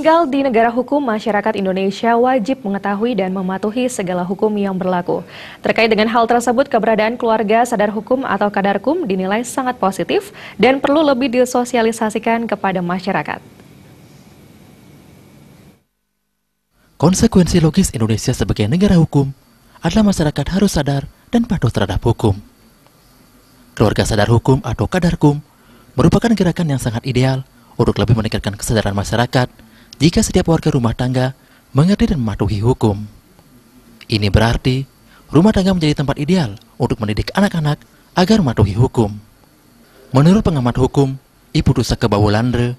Tinggal di negara hukum, masyarakat Indonesia wajib mengetahui dan mematuhi segala hukum yang berlaku. Terkait dengan hal tersebut, keberadaan keluarga sadar hukum atau Kadarkum dinilai sangat positif dan perlu lebih disosialisasikan kepada masyarakat. Konsekuensi logis Indonesia sebagai negara hukum adalah masyarakat harus sadar dan patuh terhadap hukum. Keluarga sadar hukum atau Kadarkum merupakan gerakan yang sangat ideal untuk lebih meningkatkan kesadaran masyarakat jika setiap warga rumah tangga mengerti dan mematuhi hukum. Ini berarti rumah tangga menjadi tempat ideal untuk mendidik anak-anak agar mematuhi hukum. Menurut pengamat hukum, Ibu Dusaka Bawulandre,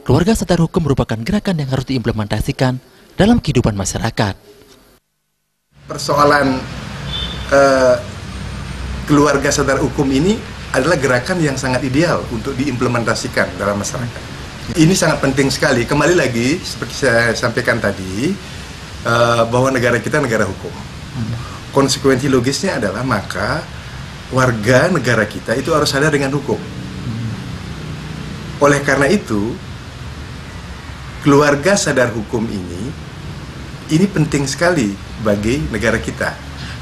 keluarga sadar hukum merupakan gerakan yang harus diimplementasikan dalam kehidupan masyarakat. Persoalan keluarga sadar hukum ini adalah gerakan yang sangat ideal untuk diimplementasikan dalam masyarakat. Ini sangat penting sekali. Kembali lagi, seperti saya sampaikan tadi, bahwa negara kita negara hukum. Konsekuensi logisnya adalah maka warga negara kita itu harus sadar dengan hukum. Oleh karena itu, keluarga sadar hukum ini penting sekali bagi negara kita.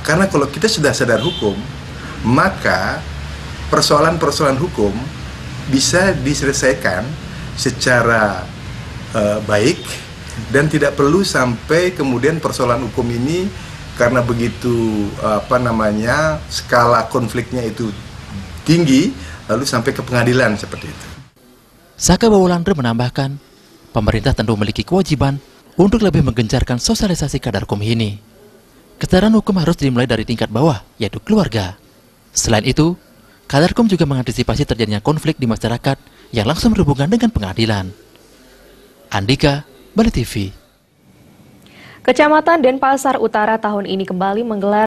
Karena kalau kita sudah sadar hukum, maka persoalan-persoalan hukum bisa diselesaikan secara baik dan tidak perlu sampai kemudian persoalan hukum ini karena begitu skala konfliknya itu tinggi lalu sampai ke pengadilan seperti itu. Saka Bawulandre menambahkan, pemerintah tentu memiliki kewajiban untuk lebih menggencarkan sosialisasi Kadarkum ini. Kesadaran hukum harus dimulai dari tingkat bawah, yaitu keluarga. Selain itu, Kadarkum juga mengantisipasi terjadinya konflik di masyarakat yang langsung berhubungan dengan pengadilan. Andika, Bali TV. Kecamatan Denpasar Utara tahun ini kembali menggelar